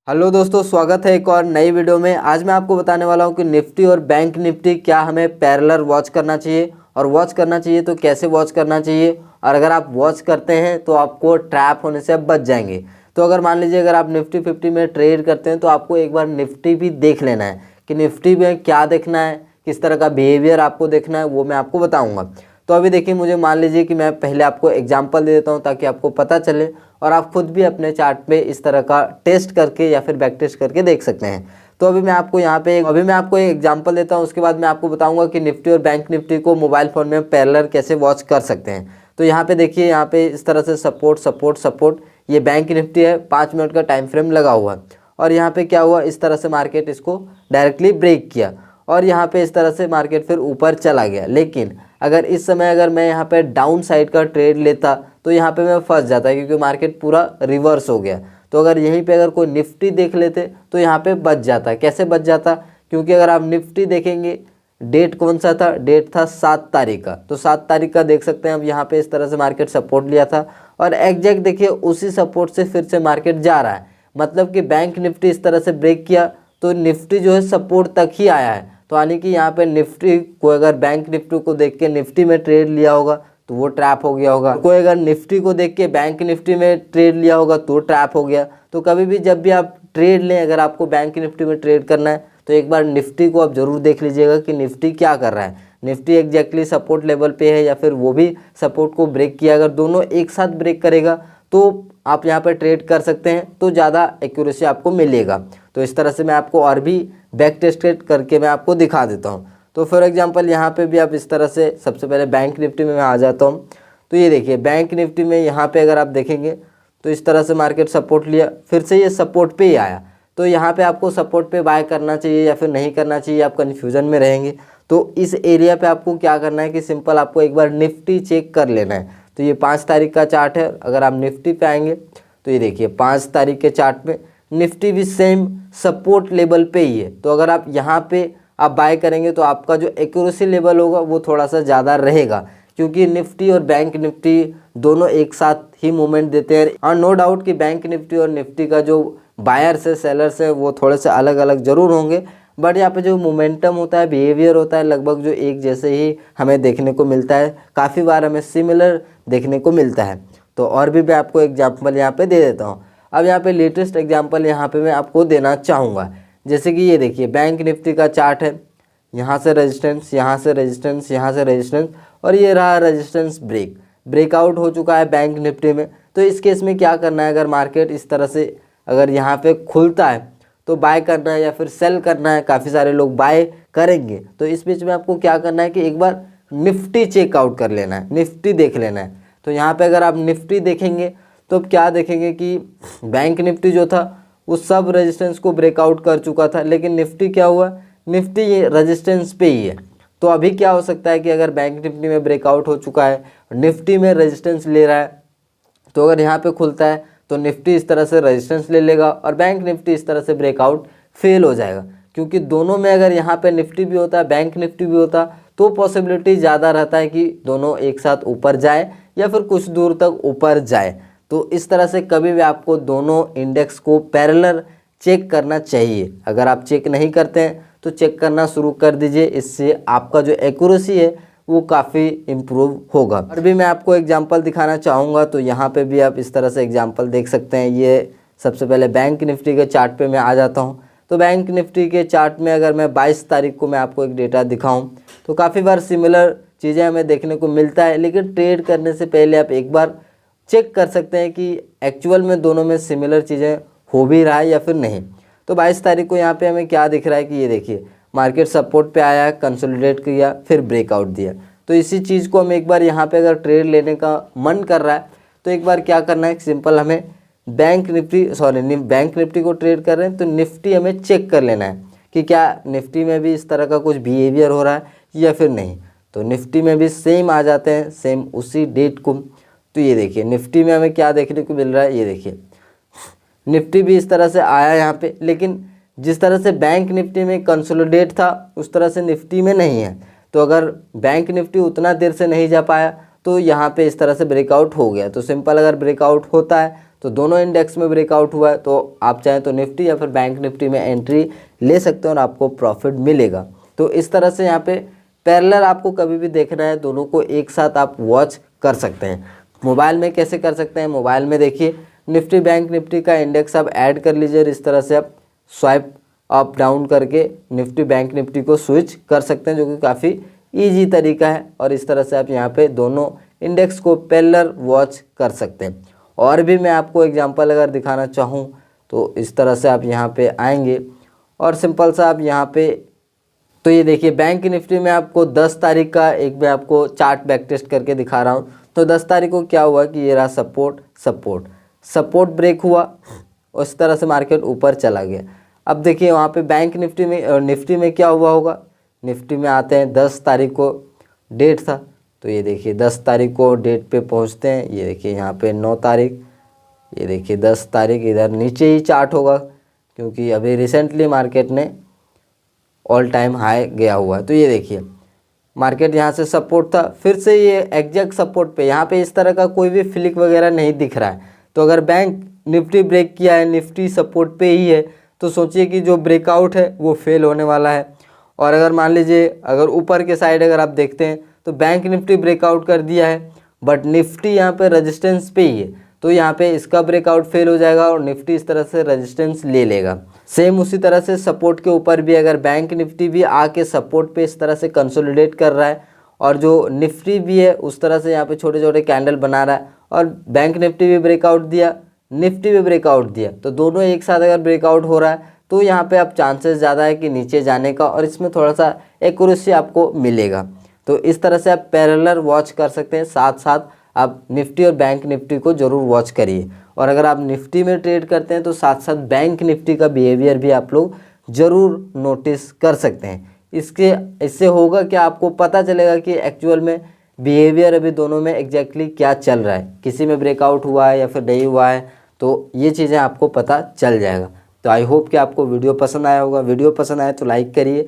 Hello दोस्तों, स्वागत है एक और नई वीडियो में। आज मैं आपको बताने वाला हूं कि निफ्टी और बैंक निफ्टी क्या हमें पैरेलल वॉच करना चाहिए, और वॉच करना चाहिए तो कैसे वॉच करना चाहिए, और अगर आप वॉच करते हैं तो आपको ट्रैप होने से बच जाएंगे। तो अगर मान लीजिए अगर आप निफ्टी 50 में ट्रेड करते हैं तो आपको एक बार निफ्टी भी देख लेना है कि निफ्टी में क्या देखना है, किस तरह का बिहेवियर आपको देखना है, वो मैं आपको बताऊँगा। तो अभी देखिए, मुझे मान लीजिए कि मैं पहले आपको एग्जांपल दे देता हूं ताकि आपको पता चले और आप खुद भी अपने चार्ट पे इस तरह का टेस्ट करके या फिर बैक टेस्ट करके देख सकते हैं। तो अभी मैं आपको एक एग्जांपल देता हूं, उसके बाद मैं आपको बताऊंगा कि निफ्टी और बैंक निफ्टी को मोबाइल फ़ोन में पैरेलल कैसे वॉच कर सकते हैं। तो यहाँ पे देखिए, यहाँ पे इस तरह से सपोर्ट सपोर्ट सपोर्ट, ये बैंक निफ्टी है, 5 मिनट का टाइम फ्रेम लगा हुआ है। और यहाँ पे क्या हुआ, इस तरह से मार्केट इसको डायरेक्टली ब्रेक किया और यहाँ पे इस तरह से मार्केट फिर ऊपर चला गया। लेकिन अगर इस समय अगर मैं यहाँ पे डाउन साइड का ट्रेड लेता तो यहाँ पे मैं फंस जाता, क्योंकि मार्केट पूरा रिवर्स हो गया। तो अगर यहीं पे अगर कोई निफ्टी देख लेते तो यहाँ पे बच जाता। कैसे बच जाता, क्योंकि अगर आप निफ्टी देखेंगे, डेट कौन सा था, डेट था 7 तारीख का। तो 7 तारीख का देख सकते हैं अब यहाँ पे इस तरह से मार्केट सपोर्ट लिया था और एग्जैक्ट देखिए उसी सपोर्ट से फिर से मार्केट जा रहा है। मतलब कि बैंक निफ्टी इस तरह से ब्रेक किया तो निफ्टी जो है सपोर्ट तक ही आया है। तो यानी कि यहाँ पे निफ्टी को अगर बैंक निफ्टी को देख के निफ्टी में ट्रेड लिया होगा तो वो ट्रैप हो गया होगा। कोई अगर निफ्टी को देख के बैंक निफ्टी में ट्रेड लिया होगा तो ट्रैप हो गया। तो कभी भी जब भी आप ट्रेड लें, अगर आपको बैंक निफ्टी में ट्रेड करना है तो एक बार निफ्टी को आप ज़रूर देख लीजिएगा कि निफ्टी क्या कर रहा है। निफ्टी एग्जैक्टली सपोर्ट लेवल पे है या फिर वो भी सपोर्ट को ब्रेक किया। अगर दोनों एक साथ ब्रेक करेगा तो आप यहाँ पर ट्रेड कर सकते हैं, तो ज़्यादा एक्यूरेसी आपको मिलेगा। तो इस तरह से मैं आपको और भी बैक टेस्ट करके मैं आपको दिखा देता हूँ। तो फॉर एग्जांपल यहाँ पे भी आप इस तरह से, सबसे पहले बैंक निफ्टी में मैं आ जाता हूँ। तो ये देखिए बैंक निफ्टी में यहाँ पे अगर आप देखेंगे तो इस तरह से मार्केट सपोर्ट लिया, फिर से ये सपोर्ट पे ही आया। तो यहाँ पे आपको सपोर्ट पे बाय करना चाहिए या फिर नहीं करना चाहिए, आप कन्फ्यूज़न में रहेंगे। तो इस एरिया पे आपको क्या करना है कि सिंपल आपको एक बार निफ्टी चेक कर लेना है। तो ये 5 तारीख का चार्ट है। अगर आप निफ्टी पे आएंगे तो ये देखिए 5 तारीख के चार्ट में निफ्टी भी सेम सपोर्ट लेवल पे ही है। तो अगर आप यहाँ पे आप बाय करेंगे तो आपका जो एक्यूरेसी लेवल होगा वो थोड़ा सा ज़्यादा रहेगा, क्योंकि निफ्टी और बैंक निफ्टी दोनों एक साथ ही मूवमेंट देते हैं। और नो डाउट कि बैंक निफ्टी और निफ्टी का जो बायर्स है, सेलर्स है, वो थोड़े से अलग अलग ज़रूर होंगे, बट यहाँ पे जो मोमेंटम होता है, बिहेवियर होता है, लगभग जो एक जैसे ही हमें देखने को मिलता है। काफ़ी बार हमें सिमिलर देखने को मिलता है। तो और भी मैं आपको एग्जाम्पल यहाँ पे दे देता हूँ। अब यहाँ पे लेटेस्ट एग्जाम्पल यहाँ पे मैं आपको देना चाहूँगा। जैसे कि ये देखिए बैंक निफ्टी का चार्ट है, यहाँ से रेजिस्टेंस, यहाँ से रेजिस्टेंस, यहाँ से रेजिस्टेंस, और ये रहा रेजिस्टेंस ब्रेकआउट हो चुका है बैंक निफ्टी में। तो इस केस में क्या करना है, अगर मार्केट इस तरह से अगर यहाँ पे खुलता है तो बाय करना है या फिर सेल करना है। काफ़ी सारे लोग बाय करेंगे। तो इस बीच में आपको क्या करना है कि एक बार निफ्टी चेकआउट कर लेना है, निफ्टी देख लेना है। तो यहाँ पे अगर आप निफ्टी देखेंगे तो अब क्या देखेंगे कि बैंक निफ्टी जो था वो सब रेजिस्टेंस को ब्रेकआउट कर चुका था, लेकिन निफ्टी क्या हुआ, निफ्टी ये रेजिस्टेंस पे ही है। तो अभी क्या हो सकता है कि अगर बैंक निफ्टी में ब्रेकआउट हो चुका है, निफ्टी में रेजिस्टेंस ले रहा है, तो अगर यहाँ पे खुलता है तो निफ्टी इस तरह से रेजिस्टेंस ले लेगा और बैंक निफ्टी इस तरह से ब्रेकआउट फेल हो जाएगा। क्योंकि दोनों में अगर यहाँ पे निफ्टी भी होता है, बैंक निफ्टी भी होता, तो पॉसिबिलिटी ज़्यादा रहता है कि दोनों एक साथ ऊपर जाए या फिर कुछ दूर तक ऊपर जाए। तो इस तरह से कभी भी आपको दोनों इंडेक्स को पैरेलल चेक करना चाहिए। अगर आप चेक नहीं करते हैं तो चेक करना शुरू कर दीजिए, इससे आपका जो एक्यूरेसी है वो काफ़ी इम्प्रूव होगा। और भी मैं आपको एग्जांपल दिखाना चाहूँगा। तो यहाँ पे भी आप इस तरह से एग्जांपल देख सकते हैं। ये सबसे पहले बैंक निफ्टी के चार्ट पे मैं आ जाता हूँ। तो बैंक निफ्टी के चार्ट में अगर मैं 22 तारीख को मैं आपको एक डेटा दिखाऊँ तो काफ़ी बार सिमिलर चीज़ें हमें देखने को मिलता है, लेकिन ट्रेड करने से पहले आप एक बार चेक कर सकते हैं कि एक्चुअल में दोनों में सिमिलर चीज़ें हो भी रहा है या फिर नहीं। तो 22 तारीख को यहाँ पे हमें क्या दिख रहा है कि ये देखिए मार्केट सपोर्ट पे आया, कंसोलिडेट किया, फिर ब्रेकआउट दिया। तो इसी चीज़ को हम एक बार यहाँ पे अगर ट्रेड लेने का मन कर रहा है तो एक बार क्या करना है, सिंपल हमें बैंक निफ्टी को ट्रेड कर रहे हैं तो निफ्टी हमें चेक कर लेना है कि क्या निफ्टी में भी इस तरह का कुछ बिहेवियर हो रहा है या फिर नहीं। तो निफ्टी में भी सेम आ जाते हैं, सेम उसी डेट को। तो ये देखिए निफ्टी में हमें क्या देखने को मिल रहा है, ये देखिए निफ्टी भी इस तरह से आया यहाँ पे, लेकिन जिस तरह से बैंक निफ्टी में कंसोलिडेट था उस तरह से निफ्टी में नहीं है। तो अगर बैंक निफ्टी उतना देर से नहीं जा पाया तो यहाँ पे इस तरह से ब्रेकआउट हो गया। तो सिंपल अगर ब्रेकआउट होता है तो दोनों इंडेक्स में ब्रेकआउट हुआ है, तो आप चाहें तो निफ्टी या फिर बैंक निफ्टी में एंट्री ले सकते हैं और आपको प्रॉफिट मिलेगा। तो इस तरह से यहाँ पे पैरेलल आपको कभी भी देखना है, दोनों को एक साथ आप वॉच कर सकते हैं। मोबाइल में कैसे कर सकते हैं, मोबाइल में देखिए निफ्टी बैंक निफ्टी का इंडेक्स आप ऐड कर लीजिए और इस तरह से आप स्वाइप अप डाउन करके निफ्टी बैंक निफ्टी को स्विच कर सकते हैं, जो कि काफ़ी ईजी तरीका है। और इस तरह से आप यहाँ पे दोनों इंडेक्स को पैरेलल वॉच कर सकते हैं। और भी मैं आपको एग्जांपल अगर दिखाना चाहूँ तो इस तरह से आप यहाँ पे आएंगे और सिंपल सा आप यहाँ पे, तो ये देखिए बैंक निफ्टी में आपको 10 तारीख का एक मैं आपको चार्ट बैक टेस्ट करके दिखा रहा हूँ। तो 10 तारीख को क्या हुआ कि ये रहा सपोर्ट ब्रेक हुआ, उस तरह से मार्केट ऊपर चला गया। अब देखिए वहाँ पे बैंक निफ्टी में क्या हुआ होगा, निफ्टी में आते हैं 10 तारीख को डेट था, तो ये देखिए 10 तारीख को डेट पे पहुँचते हैं। ये देखिए यहाँ पे 9 तारीख, ये देखिए 10 तारीख, इधर नीचे ही चार्ट होगा क्योंकि अभी रिसेंटली मार्केट ने ऑल टाइम हाई गया हुआ है। तो ये देखिए मार्केट यहाँ से सपोर्ट था, फिर से ये एग्जैक्ट सपोर्ट पे, यहाँ पे इस तरह का कोई भी फ्लिक वगैरह नहीं दिख रहा है। तो अगर बैंक निफ्टी ब्रेक किया है, निफ्टी सपोर्ट पे ही है, तो सोचिए कि जो ब्रेकआउट है वो फेल होने वाला है। और अगर मान लीजिए अगर ऊपर के साइड अगर आप देखते हैं तो बैंक निफ्टी ब्रेकआउट कर दिया है बट निफ्टी यहाँ पे रेजिस्टेंस पे ही है, तो यहाँ पे इसका ब्रेकआउट फेल हो जाएगा और निफ्टी इस तरह से रेजिस्टेंस ले लेगा। सेम उसी तरह से सपोर्ट के ऊपर भी अगर बैंक निफ्टी भी आके सपोर्ट पे इस तरह से कंसोलिडेट कर रहा है और जो निफ्टी भी है उस तरह से यहाँ पे छोटे छोटे कैंडल बना रहा है और बैंक निफ्टी भी ब्रेकआउट दिया, निफ्टी भी ब्रेकआउट दिया, तो दोनों एक साथ अगर ब्रेकआउट हो रहा है तो यहाँ पे अब चांसेस ज़्यादा है कि नीचे जाने का और इसमें थोड़ा सा एक्यूरेसी आपको मिलेगा। तो इस तरह से आप पैरेलल वॉच कर सकते हैं, साथ साथ आप निफ्टी और बैंक निफ्टी को ज़रूर वॉच करिए। और अगर आप निफ्टी में ट्रेड करते हैं तो साथ साथ बैंक निफ्टी का बिहेवियर भी आप लोग ज़रूर नोटिस कर सकते हैं। इससे होगा क्या, आपको पता चलेगा कि एक्चुअल में बिहेवियर अभी दोनों में एग्जैक्टली क्या चल रहा है, किसी में ब्रेकआउट हुआ है या फिर नहीं हुआ है, तो ये चीज़ें आपको पता चल जाएगा। तो आई होप कि आपको वीडियो पसंद आया होगा। वीडियो पसंद आए तो लाइक करिए,